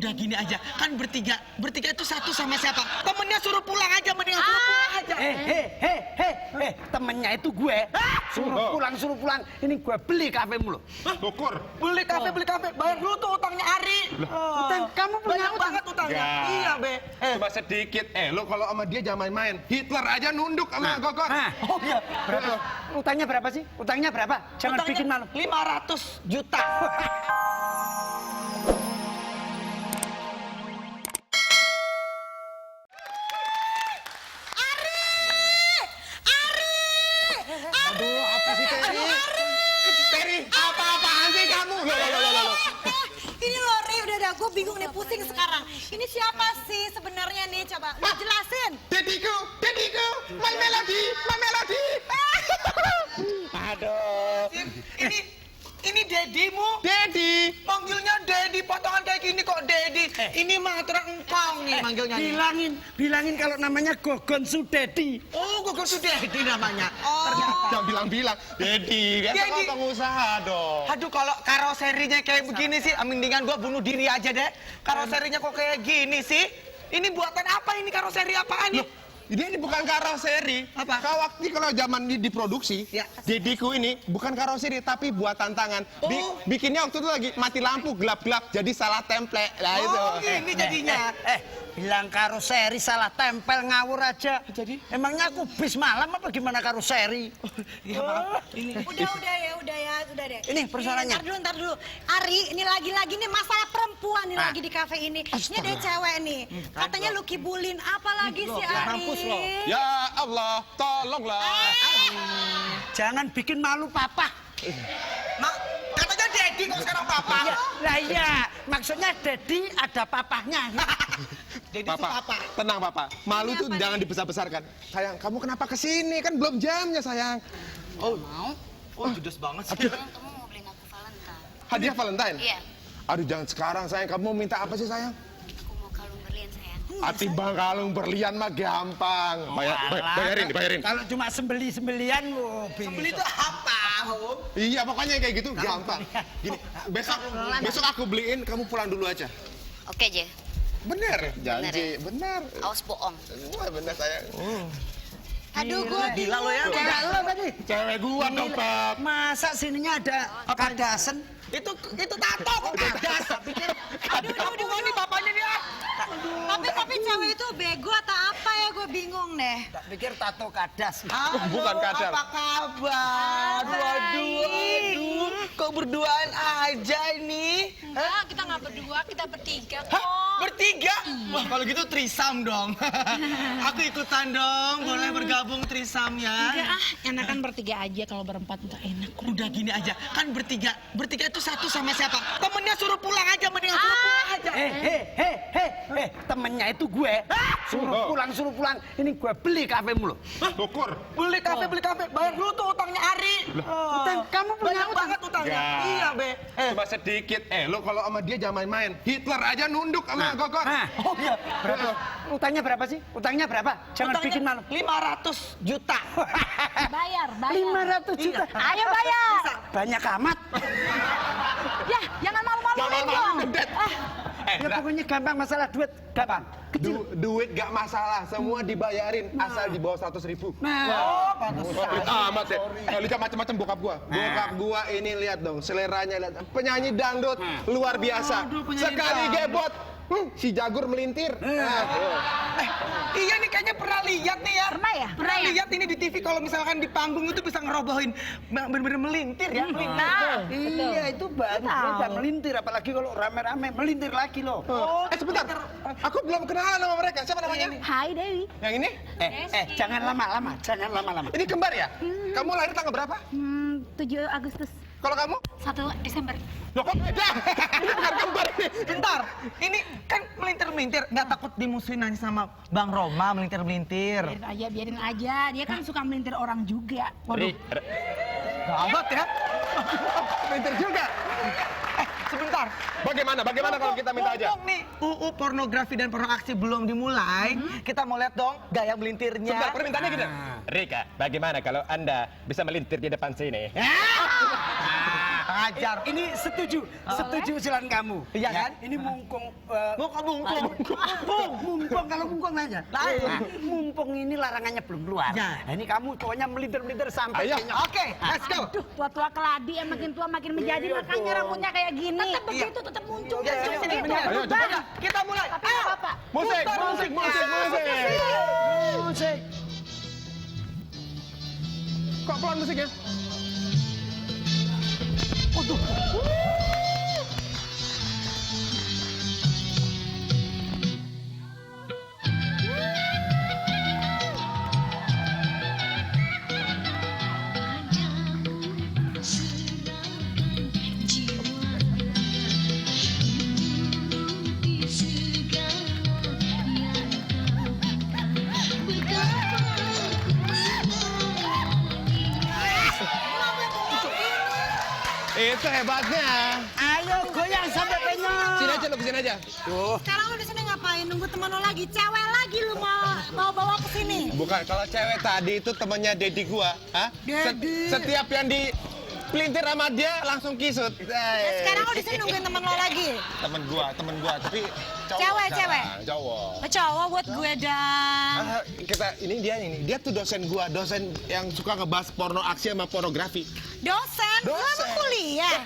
Udah gini aja, kan bertiga itu satu sama siapa? Temennya suruh pulang aja, mendingan suruh pulang aja. Temennya itu gue. Suruh pulang. Ini gue beli kafemu lo. Tukur. Beli kafe, bayar dulu tuh utangnya Ari. Utang, kamu punya Banyak utang? banget utangnya. Enggak. Iya, Be. Cuma sedikit. Lo kalau sama dia jangan main-main. Hitler aja nunduk sama Gogor. Oh iya. Utangnya berapa sih? Utangnya berapa? Jangan Utangnya bikin malu. 500 juta. Aduh, apa sih Terry? Terry, apa-apaan sih kamu? Loh. Ini loh, Ri, udah gue bingung nih, pusing sekarang. Ini siapa sih sebenarnya nih? Coba lu jelasin. Dediku, my melody. Aduh. Ini dedimu. Dedi. Manggilnya Dedi, potongan kayak gini kok Dedi. Ini mah terengkong nih manggilnya. Bilangin kalau namanya Gogon Sudedi. Oh, Gogon Sudedi namanya. Jangan bilang-bilang. Dedi, kan Dedi. kamu pengusaha dong. Aduh, kalau karoserinya kayak begini sih, mendingan gua bunuh diri aja deh. Karoserinya kok kayak gini sih? Ini buatan apa ini, karoseri apaan nih? Ini bukan karoseri. Apa? Kalau zaman ini diproduksi, Ya. Dediku ini bukan karoseri tapi buatan tangan. Bikinnya waktu itu lagi mati lampu gelap-gelap jadi salah template. Lah itu. Oh, ini jadinya. Bilang karoseri salah tempel ngawur aja. Jadi? Emangnya aku bis malam apa gimana karoseri? Iya, maaf. Ini. Udah ya, deh. Ini persoalannya. Ntar dulu. Ari, ini lagi nih masalah perempuan nih lagi di kafe ini. Ini ada cewek nih. Katanya lu kibulin. Apalagi sih Ari? Ya Allah, tolonglah. Jangan bikin malu papa. Mak, katanya Dedi kok sekarang papa. Lah iya, maksudnya Dedi ada papahnya. Dedi itu papa. Tenang papa. Malu tuh jangan dibesar-besarkan. Sayang, kamu kenapa kesini? Kan belum jamnya sayang. Oh, mau? Oh, judes banget sih. Kamu mau beliin aku Valentine? Hadiah Valentine? Iya. Aduh jangan sekarang sayang. Kamu mau minta apa sih sayang? Aku mau kalung berlian sayang. Bang kalung berlian mah gampang. Bayarin. Kalau cuma sembelian lo Beli itu apa, Om? Iya pokoknya kayak gitu gampang. Gini, besok aku beliin, kamu pulang dulu aja. Oke, Je. Bener, janji, bener. Awas bohong. Wah bener sayang. Aduh, gue Gila lo ya. Cewek lo tadi. Cewek gua dong, Pap. Masa sininya ada kadasen? Itu tato kok kadas. Pikir, aduh, ini bapaknya dia. Tapi cewek itu bego atau apa ya? Gue bingung deh. Tak pikir tato kadas. Halo, Bukan kadal. apa kabar? Waduh, kok berduaan aja ini? Enggak, kita nggak berdua, kita bertiga kok. Hah? Bertiga? Wah, kalau gitu trisam dong. Aku ikutan dong, boleh bergabung trisamnya. Enggak enakan bertiga aja, kalau berempat nggak enak. Udah gini aja, kan bertiga itu satu sama siapa? Temennya suruh pulang aja, mendingan suruh pulang aja. Temennya itu gue. Suruh pulang. Ini gue beli kafemu lo. Tukur. Beli kafe, bayar dulu tuh utangnya Ari. Utang, kamu punya Banyak utang? banget utangnya. Enggak. Iya, Be. Cuma sedikit. Lo kalau sama dia jangan main-main. Hitler aja nunduk sama Gogor. Oh iya. Utangnya berapa sih? Utangnya berapa? Jangan Utangnya bikin malu. 500 juta. Bayar. 500 juta. Ayo bayar. Banyak amat. Ya, jangan malu-maluin dong. Ya pokoknya gampang masalah duit. Gampang. Kecil. Duit gak masalah, semua dibayarin asal di bawah 100.000. Amat ya. Lihat macam-macam bokap gua. Bokap gua ini lihat dong, seleranya lihat. Penyanyi dangdut luar biasa. Sekali gebot, si Jagur melintir. Iya nih kayaknya pernah lihat nih ya. Pernah ya? Pernah lihat ini di TV kalau misalkan di panggung itu bisa ngerobohin bener-bener melintir ya. Iya itu baru beda melintir, apalagi kalau rame-rame melintir lagi loh. Sebentar, aku belum kenalan sama mereka. Siapa namanya? Hai Dewi. Yang ini? Jangan lama-lama. Ini kembar ya? Kamu lahir tanggal berapa? 7 Agustus. Kalau kamu? 1 Desember. Loh kok beda? Ini bukan kembar nih. Bentar, ini kan melintir-melintir, nggak takut dimusuhin aja sama Bang Roma melintir-melintir. Biarin aja. Dia kan suka melintir orang juga. Waduh, gawat ya. Melintir juga. Sebentar. Bagaimana kalau kita minta aja? Ngomong nih, UU pornografi dan porno aksi belum dimulai. Kita mau lihat dong gaya melintirnya. Sebentar, permintaannya gini. Rika, bagaimana kalau Anda bisa melintir di depan sini? kurang ajar. Ini setuju usulan kamu. Iya kan? Ini mumpung Mumpung. kalau mumpung aja. Mumpung ini larangannya belum keluar. Ya. Nah, ini kamu pokoknya melintir-melintir sampai Ayo. kenyang. Oke, let's go. Aduh, tua-tua keladi yang makin tua makin menjadi, Iya, makanya dong. rambutnya kayak gini. Tetap begitu, tetap muncul. Ya, Tetap sini, begitu. bener. Ayo, cepat. Ayo, kita mulai. Tapi Ayo. apa? Musik. Musik. Kok pelan musiknya? Itu hebatnya. Ayo goyang sampai kenyang. Sini aja lo, kesini aja. Sekarang lu di sini ngapain? Nunggu teman lu lagi, cewek lagi lu mau bawa ke sini. Bukan, kalau cewek tadi itu temennya Dedi gua. Hah? Dedi. Setiap yang di pelintir sama dia langsung kisut. Ya, sekarang lu di sini nungguin teman lu lagi. Temen gua, tapi cowok. Cewek, sekarang. cewek. Cowok. Cowok buat gue dah. Dia tuh dosen gua, dosen yang suka ngebahas porno aksi sama pornografi. Dosen? Lu Dosen. emang kuliah?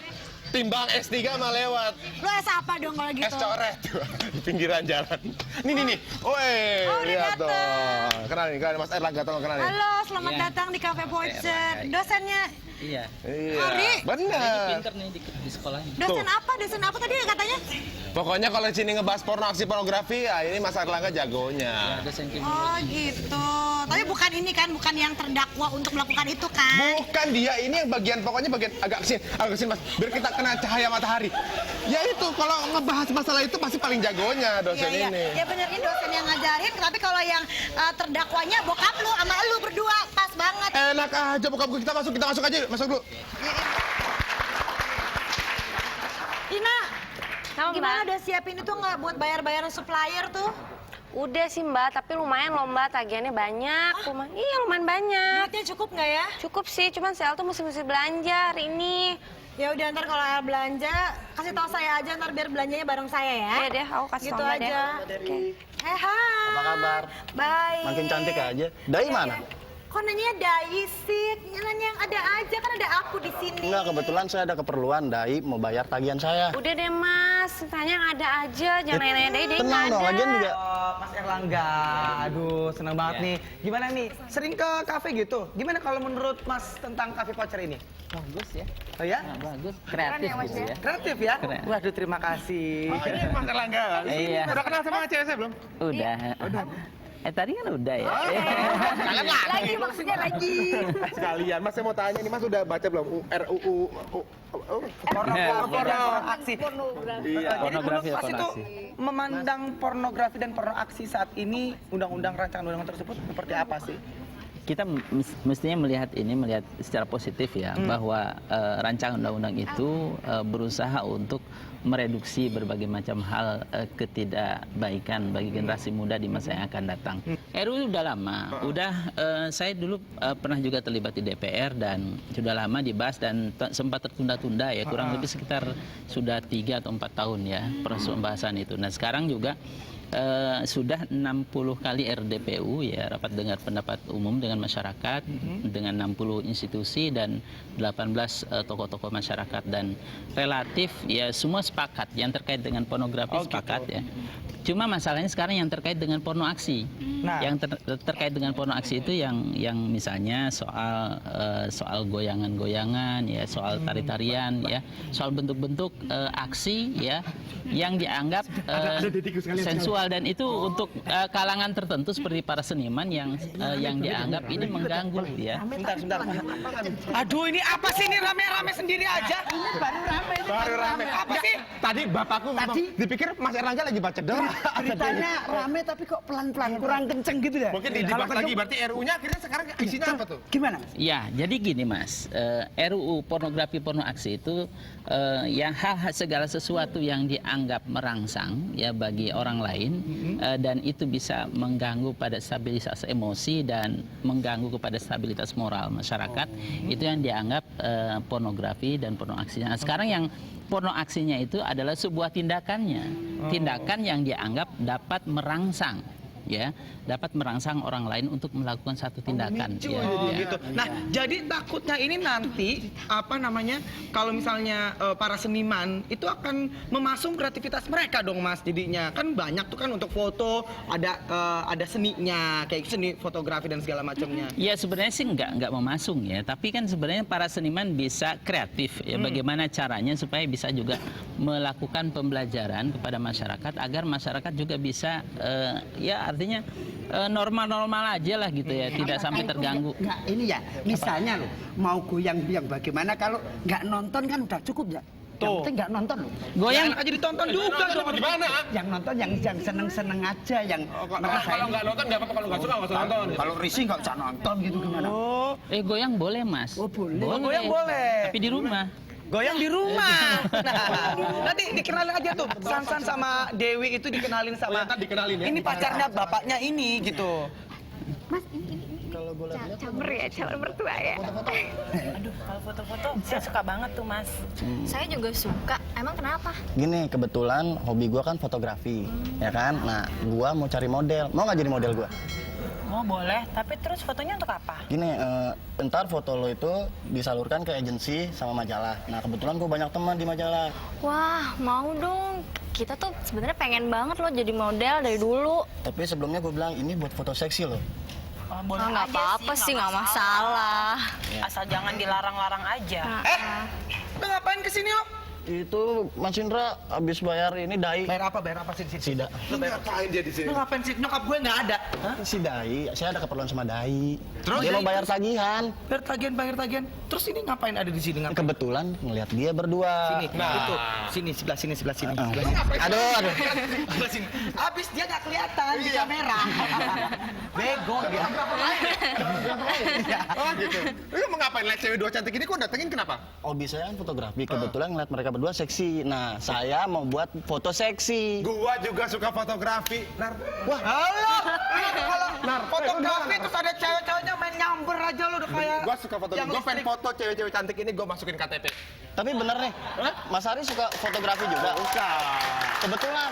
Timbang S3 mah lewat. Lu S apa dong kalau gitu? Es coret tuh di pinggiran jalan. Nih. Woi, Oh, udah lihat dateng. dong. Kenalin Mas Erlangga, tolong kenalin. Halo, selamat datang di Cafe Pocet. Dosennya Iya. Iya, Ari. bener. Pinter nih di sekolahnya. dosen apa? Dosen apa tadi katanya? Pokoknya kalau di sini ngebahas porno aksi pornografi, ya ini Mas Erlangga jagonya. Dosen kim. Oh gitu. Tapi bukan ini kan, bukan yang terdakwa untuk melakukan itu kan? Bukan dia, ini yang bagian agak kesini Mas, biar kita kena cahaya matahari. Ya itu, kalau ngebahas masalah itu pasti paling jagonya dosen ini. Ya bener, ini dosen yang ngajarin. Tapi kalau yang terdakwanya bokap lu sama lu berdua pas banget. Enak aja bokap gue, kita masuk aja, masuk dulu. Ina, Sama, gimana Mbak? udah siapin itu nggak buat bayar-bayaran supplier tuh? Udah sih Mbak, tapi lumayan loh Mbak, tagihannya banyak. Iya lumayan banyak. Duitnya cukup nggak ya? Cukup sih, cuman saya tuh mesti belanja hari ini. Ya udah ntar kalau El belanja kasih tahu saya aja ntar biar belanjanya bareng saya ya. Iya deh, aku kasih Gitu tau Mbak deh. aja. Oke. Hai. Apa kabar? Baik. Makin cantik aja. Dari mana? Kok nanya Dai sih? Nanya yang ada aja, kan ada aku di sini. Enggak, kebetulan saya ada keperluan. Dai mau bayar tagihan saya. Udah deh Mas, tanya yang ada aja, jangan nanya-nanya deh Tenang nggak dong, ada. lagian juga. Oh, Mas Erlangga, aduh seneng banget nih. Gimana nih, sering ke kafe gitu? Gimana kalau menurut Mas tentang kafe voucher ini? Bagus ya. Oh ya? Bagus, kreatif gitu ya. Kreatif ya? Keren. Waduh, terima kasih. Oh, ini Mas Erlangga. Iya. Udah kenal sama cewek saya belum? Udah. Tadi kan udah ya. Lagi maksudnya lagi. Sekalian, Mas saya mau tanya nih, Mas udah baca belum RUU? Porno aksi. Iya. Jadi menurut Pornografi, Mas itu pornoaksi. memandang pornografi dan porno aksi saat ini undang-undang rancangan undang tersebut seperti apa sih? Kita mestinya melihat secara positif ya, bahwa rancangan undang-undang itu berusaha untuk mereduksi berbagai macam hal ketidakbaikan bagi generasi muda di masa yang akan datang. RUU udah lama, saya dulu pernah juga terlibat di DPR dan sudah lama dibahas dan sempat tertunda-tunda ya, kurang lebih sekitar sudah 3 atau 4 tahun ya proses pembahasan itu. Nah sekarang juga sudah 60 kali RDPU ya, rapat dengar pendapat umum dengan masyarakat dengan 60 institusi dan 18 tokoh-tokoh masyarakat, dan relatif ya semua sepakat yang terkait dengan pornografi sepakat ya. Cuma masalahnya sekarang yang terkait dengan porno aksi. Nah. Yang terkait dengan porno aksi itu yang misalnya soal goyangan-goyangan ya, soal tari-tarian ya, soal bentuk-bentuk aksi ya yang dianggap sensual, dan itu untuk kalangan tertentu seperti para seniman yang dianggap ini mengganggu ya. Sebentar. Aduh, ini apa sih, ini rame-rame sendiri aja? Baru rame. Apa sih? Tadi bapakku dipikir Mas Erlangga lagi baca doang. Beritanya rame tapi kok pelan-pelan, kurang kenceng gitu ya. Mungkin dibahas lagi, berarti RU-nya akhirnya sekarang isinya apa tuh? Gimana? Ya, jadi gini Mas, RUU pornografi porno aksi itu yang segala sesuatu yang dianggap merangsang ya bagi orang lain lain dan itu bisa mengganggu pada stabilitas emosi dan mengganggu kepada stabilitas moral masyarakat, itu yang dianggap pornografi dan porno aksinya. Nah, sekarang yang porno aksinya itu adalah sebuah tindakan yang dianggap dapat merangsang, ya, dapat merangsang orang lain untuk melakukan satu tindakan. Ya, ya. Gitu. Nah, jadi takutnya ini nanti apa namanya, kalau misalnya para seniman itu akan memasung kreativitas mereka dong, Mas. Jadinya kan banyak tuh kan untuk foto ada seninya, kayak seni fotografi dan segala macamnya. Ya sebenarnya sih nggak memasung ya, tapi kan sebenarnya para seniman bisa kreatif ya, bagaimana caranya supaya bisa juga melakukan pembelajaran kepada masyarakat agar masyarakat juga bisa ya artinya normal-normal aja lah gitu ya, tidak sampai terganggu. Nggak, ini ya, misalnya loh, mau goyang-goyang bagaimana kalau nggak nonton kan udah cukup ya. Yang penting nggak nonton loh. Goyang aja ditonton juga dong. Gimana? Yang nonton yang seneng-seneng aja, yang Kalau nggak nonton nggak apa-apa, kalau nggak suka nggak usah nonton. Kalau risih nggak usah nonton gitu gimana? Goyang boleh Mas. Oh, boleh. Goyang boleh. Tapi di rumah. Goyang di rumah. Nah, nanti dikenalin aja tuh. Sansan sama Dewi itu dikenalin sama. Dikenalin ya. Ini pacarnya bapaknya ini gitu. Mas, ini Camer ya, calon mertua ya. Aduh, kalau foto-foto saya suka banget tuh, Mas. Saya juga suka. Emang kenapa? Gini, kebetulan hobi gua kan fotografi, ya kan? Nah, gua mau cari model. Mau nggak jadi model gua? Oh boleh, tapi terus fotonya untuk apa? Gini, ntar foto lo itu disalurkan ke agensi sama majalah. Nah, kebetulan gua banyak teman di majalah. Wah, mau dong. Kita tuh sebenarnya pengen banget loh jadi model dari dulu. Tapi sebelumnya gua bilang ini buat foto seksi loh. Oh, boleh Nggak aja apa-apa sih, nggak masalah. Asal jangan dilarang-larang aja. Lu ngapain kesini lo? Itu Mas Indra habis bayar ini dai. Bayar apa sih? Sida. Lu ngapain dia di sini? Lu ngapain sih? Nyokap gue nggak ada. Si dai, saya ada keperluan sama dai. Terus? Dia mau bayar tagihan. Bayar tagihan. Terus ini ngapain ada di sini? Ngapain? Kebetulan ngeliat dia berdua. Sini, itu. Sini, sebelah sini. Aduh. Sebelah sini. Abis dia nggak kelihatan di kamera. Bego dia. Oh gitu. Lu mau ngapain lihat cewek dua cantik ini kok datengin kenapa? Hobi saya kan fotografi. Kebetulan ngeliat mereka berdua seksi. Nah, saya mau buat foto seksi. Gua juga suka fotografi. Nar. Wah, halo. Kalau fotografi terus ada cewek-ceweknya main nyamber aja lo udah kayak. Gua suka fotografi. Gua fan foto cewek-cewek cantik ini gua masukin KTP. Tapi bener nih, Mas Ari suka fotografi juga? Suka. Kebetulan.